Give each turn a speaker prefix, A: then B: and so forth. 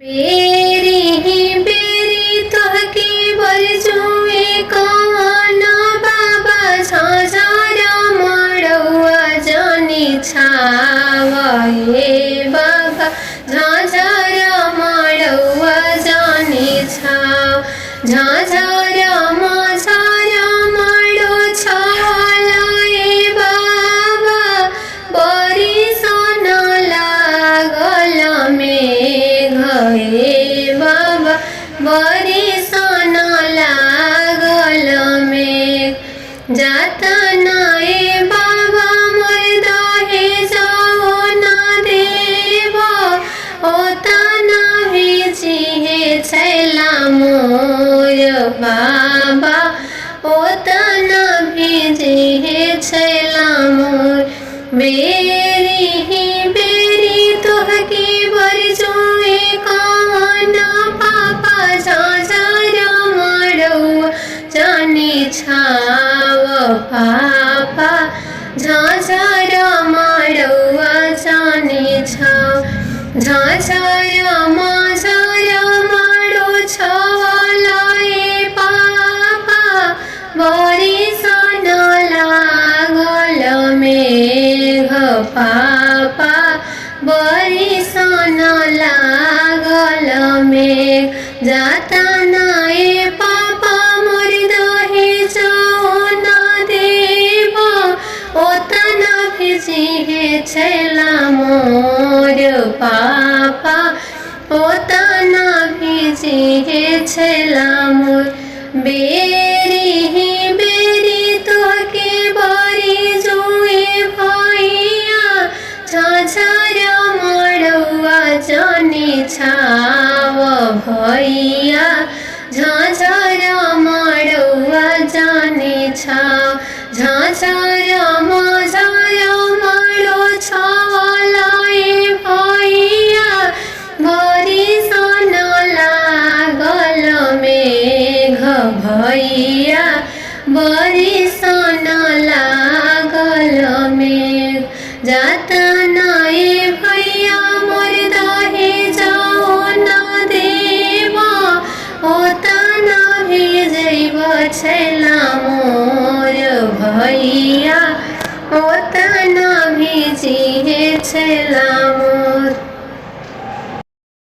A: बेरी बेरी तोहके बरजुए कौन बाबा झाझर मड़ौआ जानी छावे बाबा झाझर मड़ौआ जानी छाव झाझर मझर मड़ो छालाए बाबा बरी सन लागल मेघ हे बाबा बरी सन लागल मेघ जाता नाए बाबा मोर दहे जाओ ना देव ओता ना भिजिहे छैला मोर बाबा ओता ना भिजिहे छैला मोर बेरी बेरी तोहके बरजुए कौन पापा झाझर मड़ौआ जानी छाव पापा झाझर मड़ौआ जानी छाव झाझर मझर मड़ो छलाए पापा बरी सन लागल मेघ पापा बरी सन लागल मेघ जाता नाए पापा मोर दहे जाओ ना देव ओता ना भिजिहे छैला मोर पापा ओता ना भिजिहे छैला मोर बेरी बेरी तोहके बरजुए भैया झाझर मड़ौआ जानी छाव भैया झाझर मड़ौआ जानी छाव झाझर मझर मड़ो छलाए भैया बरी सन लागल मेघ भैया बरी सन लागल मेघ जाता नाए भैया मोर दहे जाओ ना देव ओता ना भिजैब छैला मोर भैया ओता ना भिजिहे छैला मोर।